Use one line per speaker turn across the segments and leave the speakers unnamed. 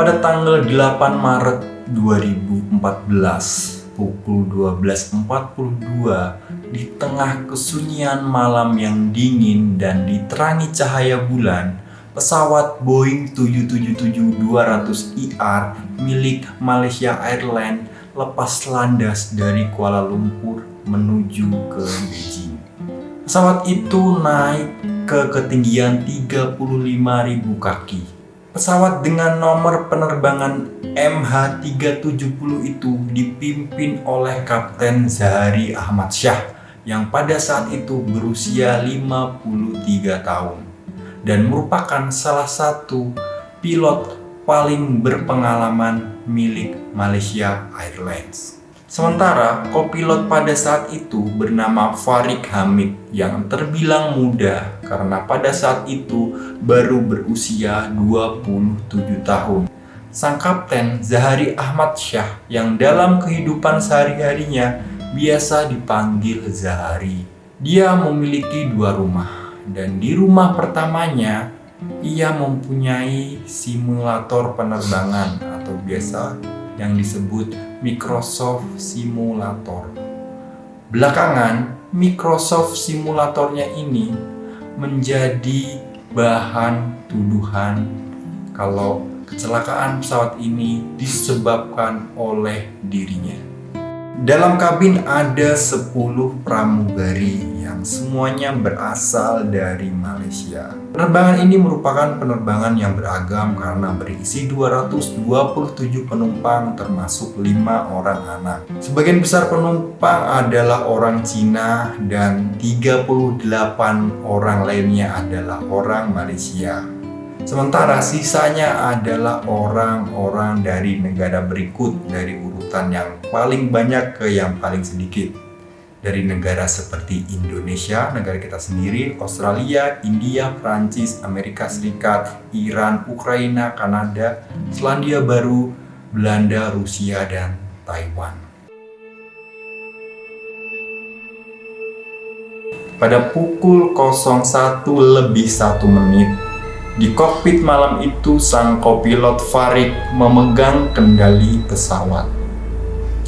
Pada tanggal 8 Maret 2014 pukul 12.42 di tengah kesunyian malam yang dingin dan diterangi cahaya bulan, pesawat Boeing 777-200ER milik Malaysia Airlines lepas landas dari Kuala Lumpur menuju ke Beijing. Pesawat itu naik ke ketinggian 35.000 kaki. Pesawat dengan nomor penerbangan MH370 itu dipimpin oleh Kapten Zahari Ahmad Shah yang pada saat itu berusia 53 tahun dan merupakan salah satu pilot paling berpengalaman milik Malaysia Airlines. Sementara kopilot pada saat itu bernama Farik Hamid yang terbilang muda karena pada saat itu baru berusia 27 tahun. Sang Kapten Zahari Ahmad Shah yang dalam kehidupan sehari-harinya biasa dipanggil Zahari. Dia memiliki 2 rumah dan di rumah pertamanya ia mempunyai simulator penerbangan atau biasa yang disebut Microsoft Simulator. Belakangan, Microsoft Simulatornya ini menjadi bahan tuduhan kalau kecelakaan pesawat ini disebabkan oleh dirinya. Dalam kabin ada 10 pramugari yang semuanya berasal dari Malaysia. Penerbangan ini merupakan penerbangan yang beragam karena berisi 227 penumpang termasuk 5 orang anak. Sebagian besar penumpang adalah orang Cina dan 38 orang lainnya adalah orang Malaysia. Sementara sisanya adalah orang-orang dari negara berikut dari urutan yang paling banyak ke yang paling sedikit. Dari negara seperti Indonesia, negara kita sendiri, Australia, India, Prancis, Amerika Serikat, Iran, Ukraina, Kanada, Selandia Baru, Belanda, Rusia, dan Taiwan. Pada pukul 01:01 di kokpit malam itu, sang kopilot Farik memegang kendali pesawat.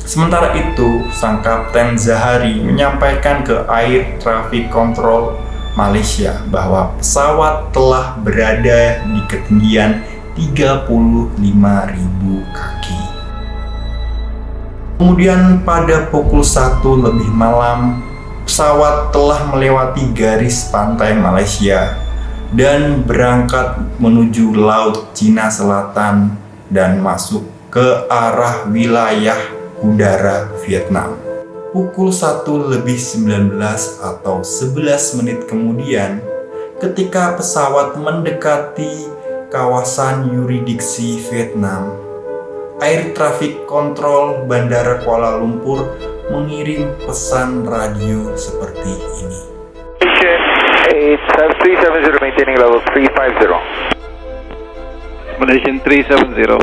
Sementara itu, sang Kapten Zahari menyampaikan ke Air Traffic Control Malaysia bahwa pesawat telah berada di ketinggian 35.000 kaki. Kemudian pada pukul 1 lebih malam, pesawat telah melewati garis pantai Malaysia dan berangkat menuju Laut Cina Selatan dan masuk ke arah wilayah udara Vietnam. Pukul 1:19 atau 11 menit kemudian, ketika pesawat mendekati kawasan yurisdiksi Vietnam, Air Traffic Control Bandara Kuala Lumpur mengirim pesan radio seperti ini.
370 maintaining level 350.
Malaysian 370.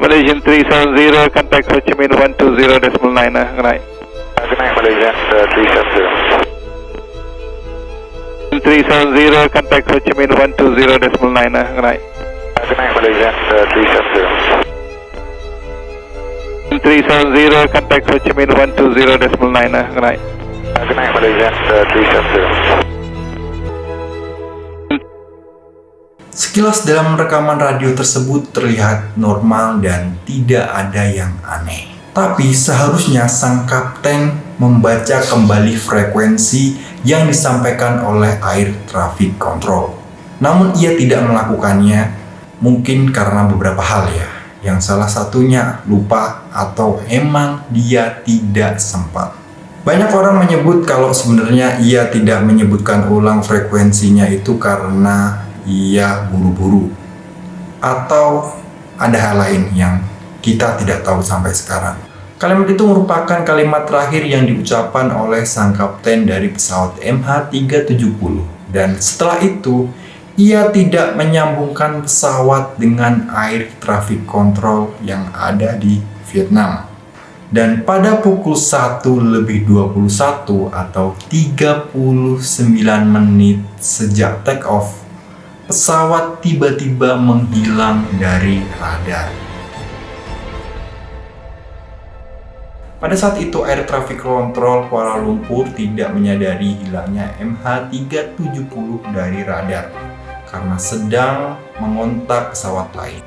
Malaysian 370, contact Ho Chi Minh 120.9, good night.
Good night, Malaysian 370.
370, contact Ho Chi Minh 120.9, good night.
Good night, Malaysian 370.
370, contact Ho Chi Minh 120.9, good night.
Good night, Malaysian 370.
Sekilas dalam rekaman radio tersebut terlihat normal dan tidak ada yang aneh. Tapi seharusnya sang kapten membaca kembali frekuensi yang disampaikan oleh Air Traffic Control. Namun ia tidak melakukannya, mungkin karena beberapa hal ya. Yang salah satunya lupa atau emang dia tidak sempat. Banyak orang menyebut kalau sebenarnya ia tidak menyebutkan ulang frekuensinya itu karena ia buru-buru atau ada hal lain yang kita tidak tahu sampai sekarang. Kalimat itu merupakan kalimat terakhir yang diucapkan oleh sang kapten dari pesawat MH370 dan setelah itu ia tidak menyambungkan pesawat dengan Air Traffic Control yang ada di Vietnam. Dan pada pukul 1:21 atau 39 menit sejak take off, pesawat tiba-tiba menghilang dari radar. Pada saat itu, Air Traffic Control Kuala Lumpur tidak menyadari hilangnya MH370 dari radar karena sedang mengontak pesawat lain.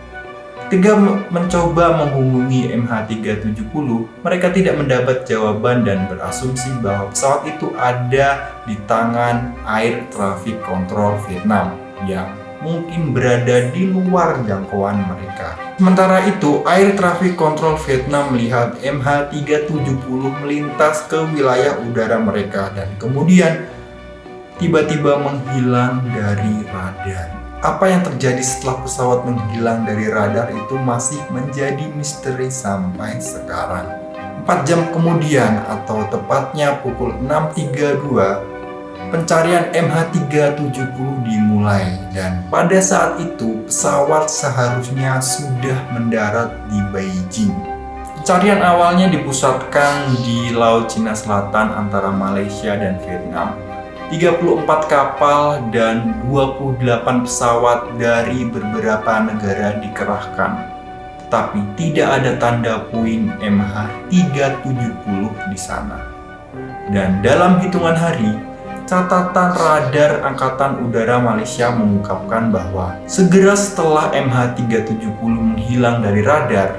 Ketika mencoba menghubungi MH370, mereka tidak mendapat jawaban dan berasumsi bahwa pesawat itu ada di tangan Air Traffic Control Vietnam yang mungkin berada di luar jangkauan mereka. Sementara itu, Air Traffic Control Vietnam melihat MH370 melintas ke wilayah udara mereka dan kemudian tiba-tiba menghilang dari radar. Apa yang terjadi setelah pesawat menghilang dari radar itu masih menjadi misteri sampai sekarang. 4 jam kemudian, atau tepatnya pukul 6.32, pencarian MH370 dimulai dan pada saat itu pesawat seharusnya sudah mendarat di Beijing. Pencarian awalnya dipusatkan di Laut Cina Selatan antara Malaysia dan Vietnam. 34 kapal dan 28 pesawat dari beberapa negara dikerahkan. Tetapi tidak ada tanda puing MH370 di sana. Dan dalam hitungan hari, catatan radar Angkatan Udara Malaysia mengungkapkan bahwa segera setelah MH370 menghilang dari radar,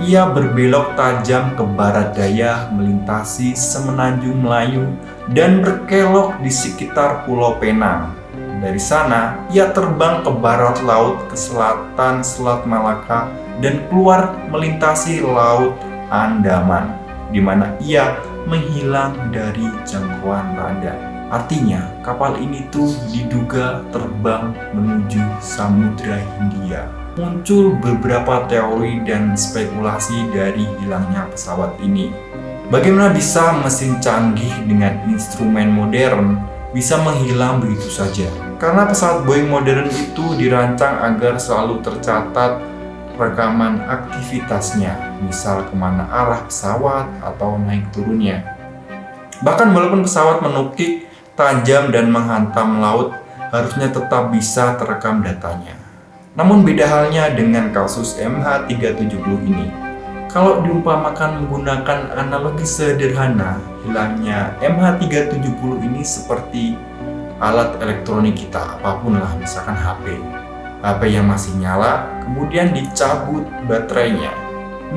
ia berbelok tajam ke barat daya melintasi Semenanjung Melayu dan berkelok di sekitar Pulau Penang. Dari sana, ia terbang ke barat laut ke selatan Selat Malaka dan keluar melintasi Laut Andaman, di mana ia menghilang dari jangkauan radar. Artinya, kapal ini tuh diduga terbang menuju Samudra Hindia. Muncul beberapa teori dan spekulasi dari hilangnya pesawat ini. Bagaimana bisa mesin canggih dengan instrumen modern bisa menghilang begitu saja? Karena pesawat Boeing modern itu dirancang agar selalu tercatat rekaman aktivitasnya, misal kemana arah pesawat atau naik turunnya. Bahkan walaupun pesawat menukik tajam dan menghantam laut, harusnya tetap bisa terekam datanya. Namun beda halnya dengan kasus MH370 ini. Kalau diumpamakan menggunakan analogi sederhana, hilangnya MH370 ini seperti alat elektronik kita, apapun lah, misalkan HP yang masih nyala, kemudian dicabut baterainya,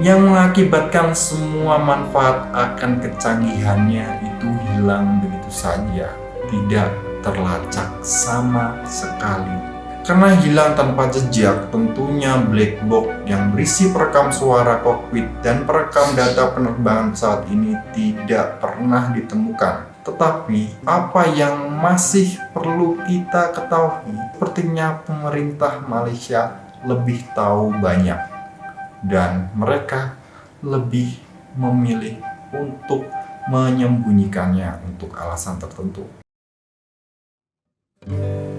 yang mengakibatkan semua manfaat akan kecanggihannya itu hilang begitu saja, tidak terlacak sama sekali. Karena hilang tanpa jejak, tentunya black box yang berisi perekam suara kokpit dan perekam data penerbangan pesawat ini tidak pernah ditemukan. Tetapi apa yang masih perlu kita ketahui, sepertinya pemerintah Malaysia lebih tahu banyak dan mereka lebih memilih untuk menyembunyikannya untuk alasan tertentu.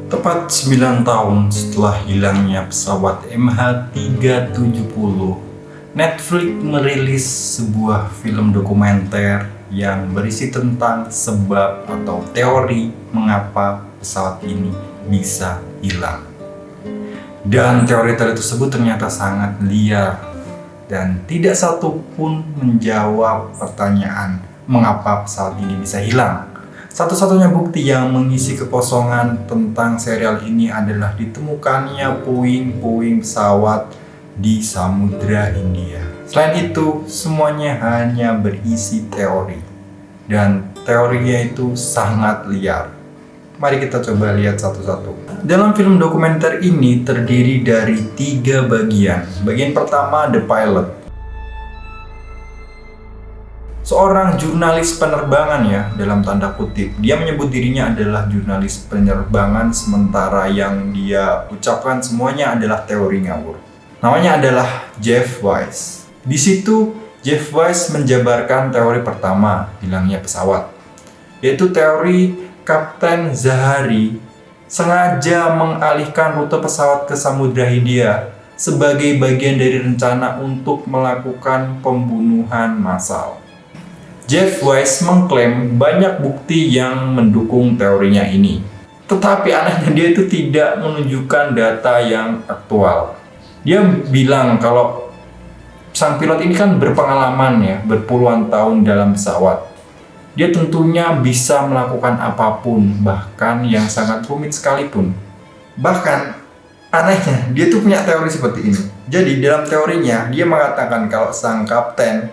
Tepat 9 tahun setelah hilangnya pesawat MH370, Netflix merilis sebuah film dokumenter yang berisi tentang sebab atau teori mengapa pesawat ini bisa hilang. Dan teori-teori tersebut ternyata sangat liar dan tidak satu pun menjawab pertanyaan mengapa pesawat ini bisa hilang. Satu-satunya bukti yang mengisi kekosongan tentang serial ini adalah ditemukannya puing-puing pesawat di Samudra Hindia. Selain itu, semuanya hanya berisi teori. Dan teorinya itu sangat liar. Mari kita coba lihat satu-satu. Dalam film dokumenter ini terdiri dari 3 bagian. Bagian pertama, The Pilot. Seorang jurnalis penerbangan ya, dalam tanda kutip. Dia menyebut dirinya adalah jurnalis penerbangan, sementara yang dia ucapkan semuanya adalah teori ngawur. Namanya adalah Jeff Wise. Di situ, Jeff Wise menjabarkan teori pertama, hilangnya pesawat. Yaitu teori Kapten Zahari sengaja mengalihkan rute pesawat ke Samudra Hindia sebagai bagian dari rencana untuk melakukan pembunuhan massal. Jeff Wise mengklaim banyak bukti yang mendukung teorinya ini. Tetapi anehnya dia itu tidak menunjukkan data yang aktual. Dia bilang kalau sang pilot ini kan berpengalaman ya, berpuluhan tahun dalam pesawat. Dia tentunya bisa melakukan apapun, bahkan yang sangat rumit sekalipun. Bahkan anehnya, dia tuh punya teori seperti ini. Jadi dalam teorinya, dia mengatakan kalau sang kapten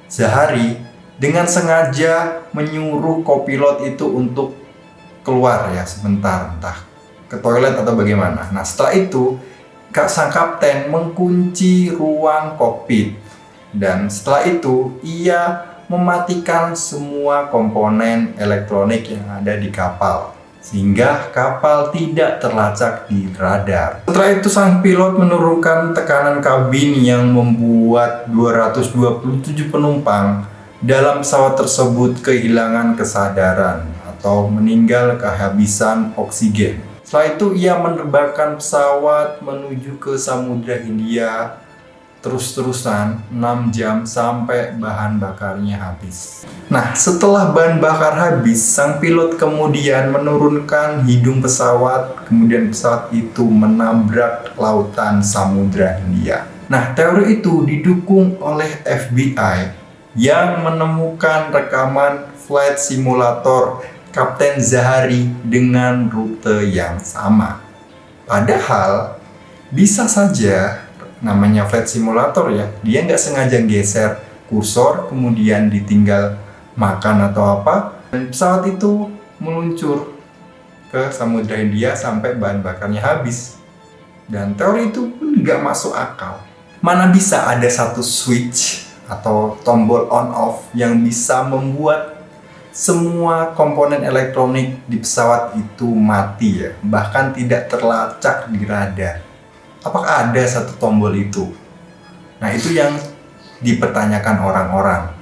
Zahari dengan sengaja menyuruh kopilot itu untuk keluar ya sebentar, entah ke toilet atau bagaimana. Nah setelah itu, sang kapten mengunci ruang kokpit. Dan setelah itu, ia mematikan semua komponen elektronik yang ada di kapal, sehingga kapal tidak terlacak di radar. Setelah itu sang pilot menurunkan tekanan kabin yang membuat 227 penumpang dalam pesawat tersebut kehilangan kesadaran atau meninggal kehabisan oksigen. Setelah itu ia menerbangkan pesawat menuju ke Samudra Hindia terus-terusan 6 jam sampai bahan bakarnya habis. Nah, setelah bahan bakar habis, sang pilot kemudian menurunkan hidung pesawat, kemudian pesawat itu menabrak lautan Samudra Hindia. Nah, teori itu didukung oleh FBI yang menemukan rekaman flight simulator Kapten Zahari dengan rute yang sama. Padahal bisa saja namanya flight simulator ya, dia nggak sengaja geser kursor kemudian ditinggal makan atau apa, dan pesawat itu meluncur ke Samudra Hindia sampai bahan bakarnya habis. Dan teori itu pun nggak masuk akal. Mana bisa ada satu switch atau tombol on off yang bisa membuat semua komponen elektronik di pesawat itu mati ya, bahkan tidak terlacak di radar. Apakah ada satu tombol itu? Nah, itu yang dipertanyakan orang-orang.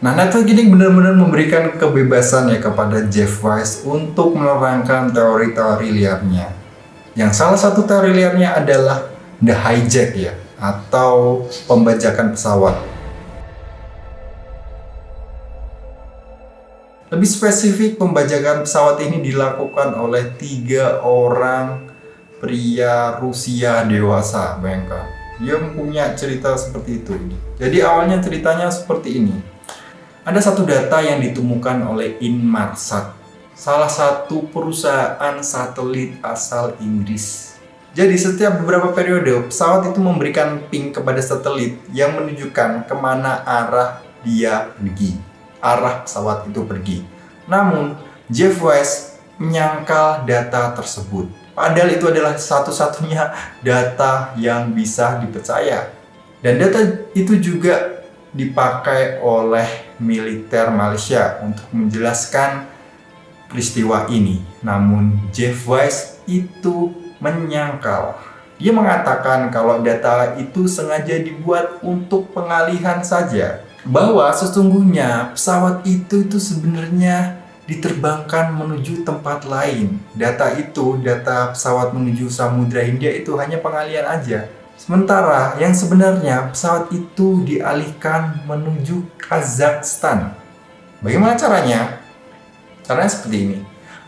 Nah, network ini benar-benar memberikan kebebasan ya kepada Jeff Wise untuk menerangkan teori-teori liarnya. Yang salah satu teori liarnya adalah the hijack ya, atau pembajakan pesawat. Lebih spesifik, pembajakan pesawat ini dilakukan oleh 3 orang pria Rusia dewasa. Bayangkan, dia punya cerita seperti itu. Jadi awalnya ceritanya seperti ini. Ada satu data yang ditemukan oleh Inmarsat, salah satu perusahaan satelit asal Inggris. Jadi setiap beberapa periode, pesawat itu memberikan ping kepada satelit yang menunjukkan kemana arah dia pergi, arah pesawat itu pergi. Namun, Jeff Wise menyangkal data tersebut. Padahal itu adalah satu-satunya data yang bisa dipercaya. Dan data itu juga dipakai oleh militer Malaysia untuk menjelaskan peristiwa ini. Namun Jeff Wise itu menyangkal. Dia mengatakan kalau data itu sengaja dibuat untuk pengalihan saja. Bahwa sesungguhnya pesawat itu sebenarnya diterbangkan menuju tempat lain. Data pesawat menuju Samudra Hindia itu hanya pengalihan aja. Sementara yang sebenarnya pesawat itu dialihkan menuju Kazakhstan. Bagaimana caranya? Caranya seperti ini.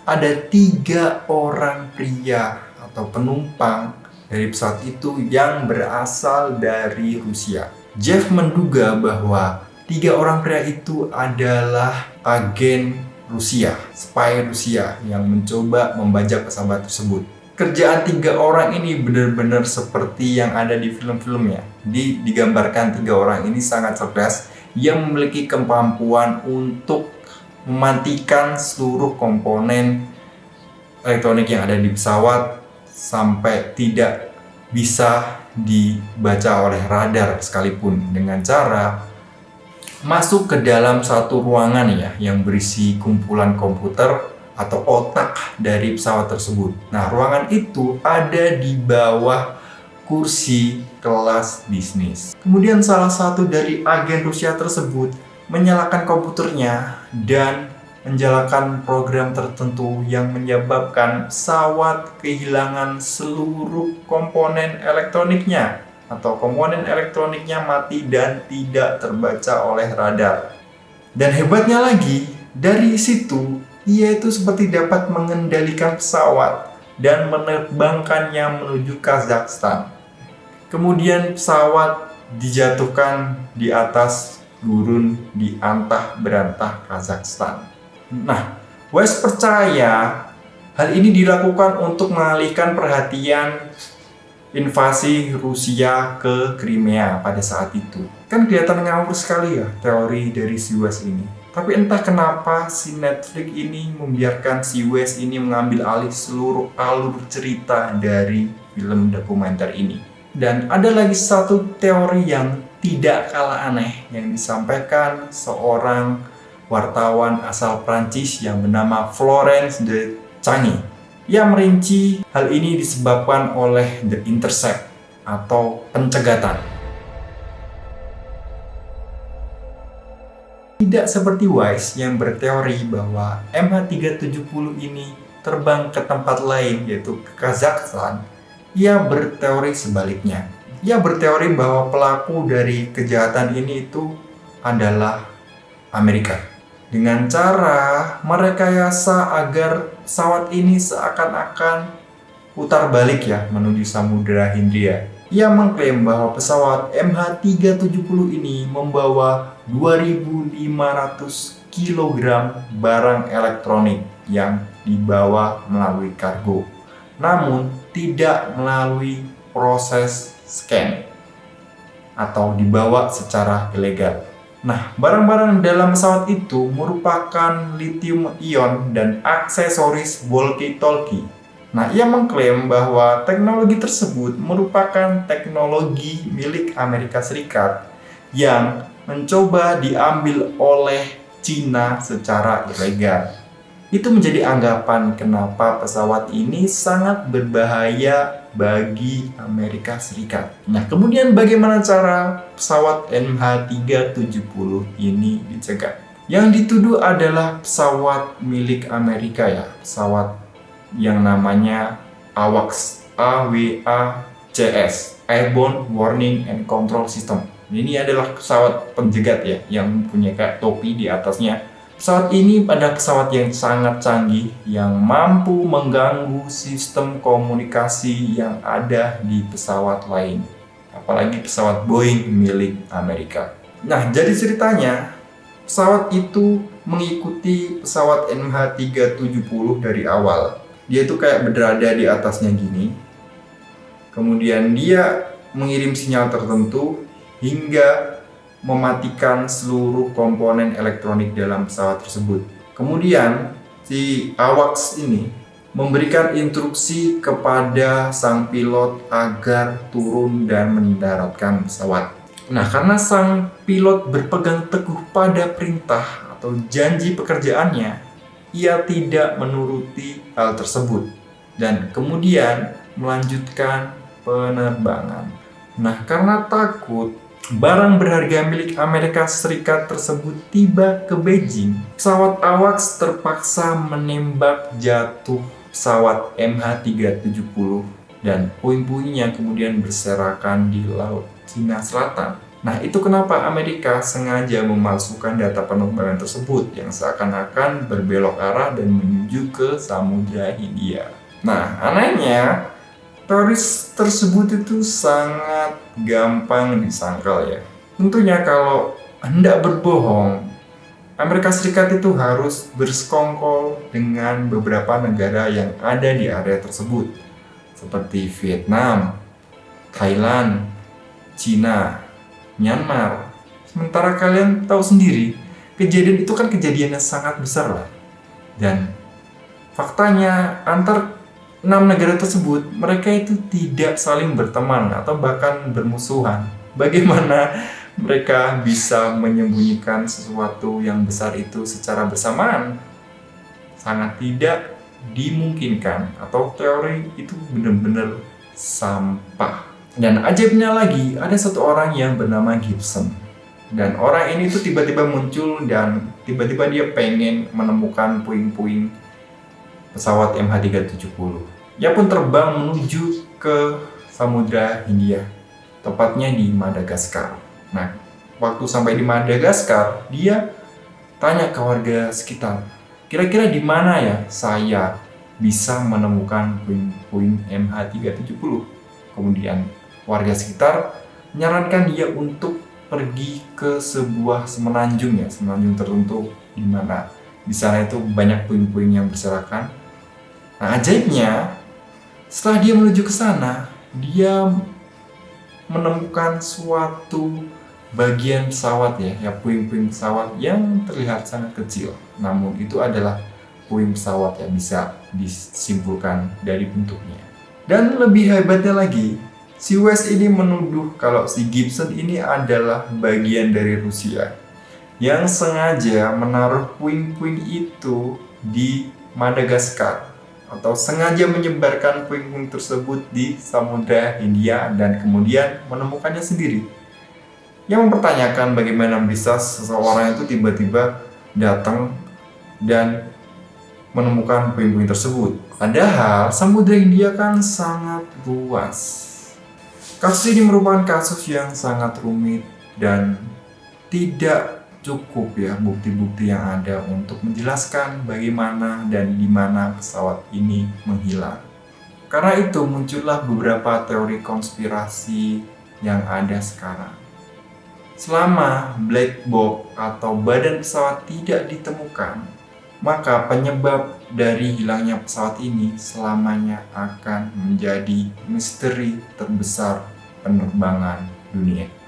Ada 3 orang pria atau penumpang dari pesawat itu yang berasal dari Rusia. Jeff menduga bahwa 3 orang pria itu adalah agen Rusia, spy Rusia yang mencoba membajak pesawat tersebut. Kerjaan 3 orang ini benar-benar seperti yang ada di film-filmnya. Digambarkan 3 orang ini sangat cerdas yang memiliki kemampuan untuk mematikan seluruh komponen elektronik yang ada di pesawat sampai tidak bisa dibaca oleh radar sekalipun, dengan cara masuk ke dalam satu ruangan ya yang berisi kumpulan komputer atau otak dari pesawat tersebut. Nah, ruangan itu ada di bawah kursi kelas bisnis. Kemudian salah satu dari agen Rusia tersebut menyalakan komputernya dan menjalankan program tertentu yang menyebabkan pesawat kehilangan seluruh komponen elektroniknya, atau komponen elektroniknya mati dan tidak terbaca oleh radar. Dan hebatnya lagi, dari situ ia itu seperti dapat mengendalikan pesawat dan menerbangkannya menuju Kazakhstan. Kemudian pesawat dijatuhkan di atas gurun di antah berantah Kazakhstan. Nah, Wise percaya hal ini dilakukan untuk mengalihkan perhatian invasi Rusia ke Crimea pada saat itu. Kan kelihatan ngawur sekali ya teori dari si West ini. Tapi entah kenapa si Netflix ini membiarkan si West ini mengambil alih seluruh alur cerita dari film dokumenter ini. Dan ada lagi satu teori yang tidak kalah aneh yang disampaikan seorang wartawan asal Prancis yang bernama Florence de Changy. Ia merinci hal ini disebabkan oleh the intercept atau pencegatan. Tidak seperti Wise yang berteori bahwa MH370 ini terbang ke tempat lain yaitu ke Kazakhstan. Ia berteori sebaliknya. Ia berteori bahwa pelaku dari kejahatan ini itu adalah Amerika. Dengan cara merekayasa agar pesawat ini seakan-akan putar balik ya menuju Samudra Hindia. Ia mengklaim bahwa pesawat MH370 ini membawa 2.500 kg barang elektronik yang dibawa melalui kargo, namun tidak melalui proses scan atau dibawa secara ilegal. Nah, barang-barang dalam pesawat itu merupakan lithium ion dan aksesoris walkie-talkie. Nah, ia mengklaim bahwa teknologi tersebut merupakan teknologi milik Amerika Serikat yang mencoba diambil oleh Cina secara ilegal. Itu menjadi anggapan kenapa pesawat ini sangat berbahaya bagi Amerika Serikat. Nah, kemudian bagaimana cara pesawat MH370 ini dicegah? Yang dituduh adalah pesawat milik Amerika ya, pesawat yang namanya AWACS, AWACS, Airborne Warning and Control System. Ini adalah pesawat penjegat ya, yang punya kayak topi di atasnya. Pesawat ini adalah pesawat yang sangat canggih, yang mampu mengganggu sistem komunikasi yang ada di pesawat lain. Apalagi pesawat Boeing milik Amerika. Nah, jadi ceritanya, pesawat itu mengikuti pesawat MH370 dari awal. Dia itu kayak berada di atasnya gini. Kemudian dia mengirim sinyal tertentu hingga mematikan seluruh komponen elektronik dalam pesawat tersebut. Kemudian si AWACS ini memberikan instruksi kepada sang pilot agar turun dan mendaratkan pesawat. Nah, karena sang pilot berpegang teguh pada perintah atau janji pekerjaannya, ia tidak menuruti hal tersebut dan kemudian melanjutkan penerbangan. Nah, karena takut barang berharga milik Amerika Serikat tersebut tiba ke Beijing, pesawat AWACS terpaksa menembak jatuh pesawat MH370 dan puing-puingnya kemudian berserakan di Laut Cina Selatan. Nah, itu kenapa Amerika sengaja memalsukan data penerbangan tersebut yang seakan-akan berbelok arah dan menuju ke Samudra Hindia. Nah, anehnya, teori tersebut itu sangat gampang disangkal ya. Tentunya kalau hendak berbohong, Amerika Serikat itu harus bersekongkol dengan beberapa negara yang ada di area tersebut, seperti Vietnam, Thailand, Cina, Myanmar. Sementara kalian tahu sendiri, kejadian itu kan kejadian yang sangat besar lah. Dan faktanya antar 6 negara tersebut, mereka itu tidak saling berteman atau bahkan bermusuhan. Bagaimana mereka bisa menyembunyikan sesuatu yang besar itu secara bersamaan? Sangat tidak dimungkinkan, atau teori itu benar-benar sampah. Dan ajaibnya lagi, ada satu orang yang bernama Gibson. Dan orang ini tuh tiba-tiba muncul dan tiba-tiba dia pengen menemukan puing-puing pesawat MH370. Dia pun terbang menuju ke Samudra Hindia, tepatnya di Madagaskar. Nah, waktu sampai di Madagaskar, dia tanya ke warga sekitar, kira-kira di mana ya saya bisa menemukan puing-puing MH370? Kemudian warga sekitar menyarankan dia untuk pergi ke sebuah semenanjung tertentu di mana di sana itu banyak puing-puing yang berserakan. Nah, ajaibnya setelah dia menuju ke sana, dia menemukan suatu bagian pesawat ya puing-puing pesawat yang terlihat sangat kecil. Namun itu adalah puing pesawat yang bisa disimpulkan dari bentuknya. Dan lebih hebatnya lagi, si West ini menuduh kalau si Gibson ini adalah bagian dari Rusia yang sengaja menaruh puing-puing itu di Madagaskar atau sengaja menyebarkan puing-puing tersebut di Samudra Hindia dan kemudian menemukannya sendiri. Yang mempertanyakan bagaimana bisa seseorang itu tiba-tiba datang dan menemukan puing-puing tersebut. Padahal Samudra Hindia kan sangat luas. Kasus ini merupakan kasus yang sangat rumit dan tidak cukup ya bukti-bukti yang ada untuk menjelaskan bagaimana dan di mana pesawat ini menghilang. Karena itu muncullah beberapa teori konspirasi yang ada sekarang. Selama black box atau badan pesawat tidak ditemukan, maka penyebab dari hilangnya pesawat ini selamanya akan menjadi misteri terbesar penerbangan dunia.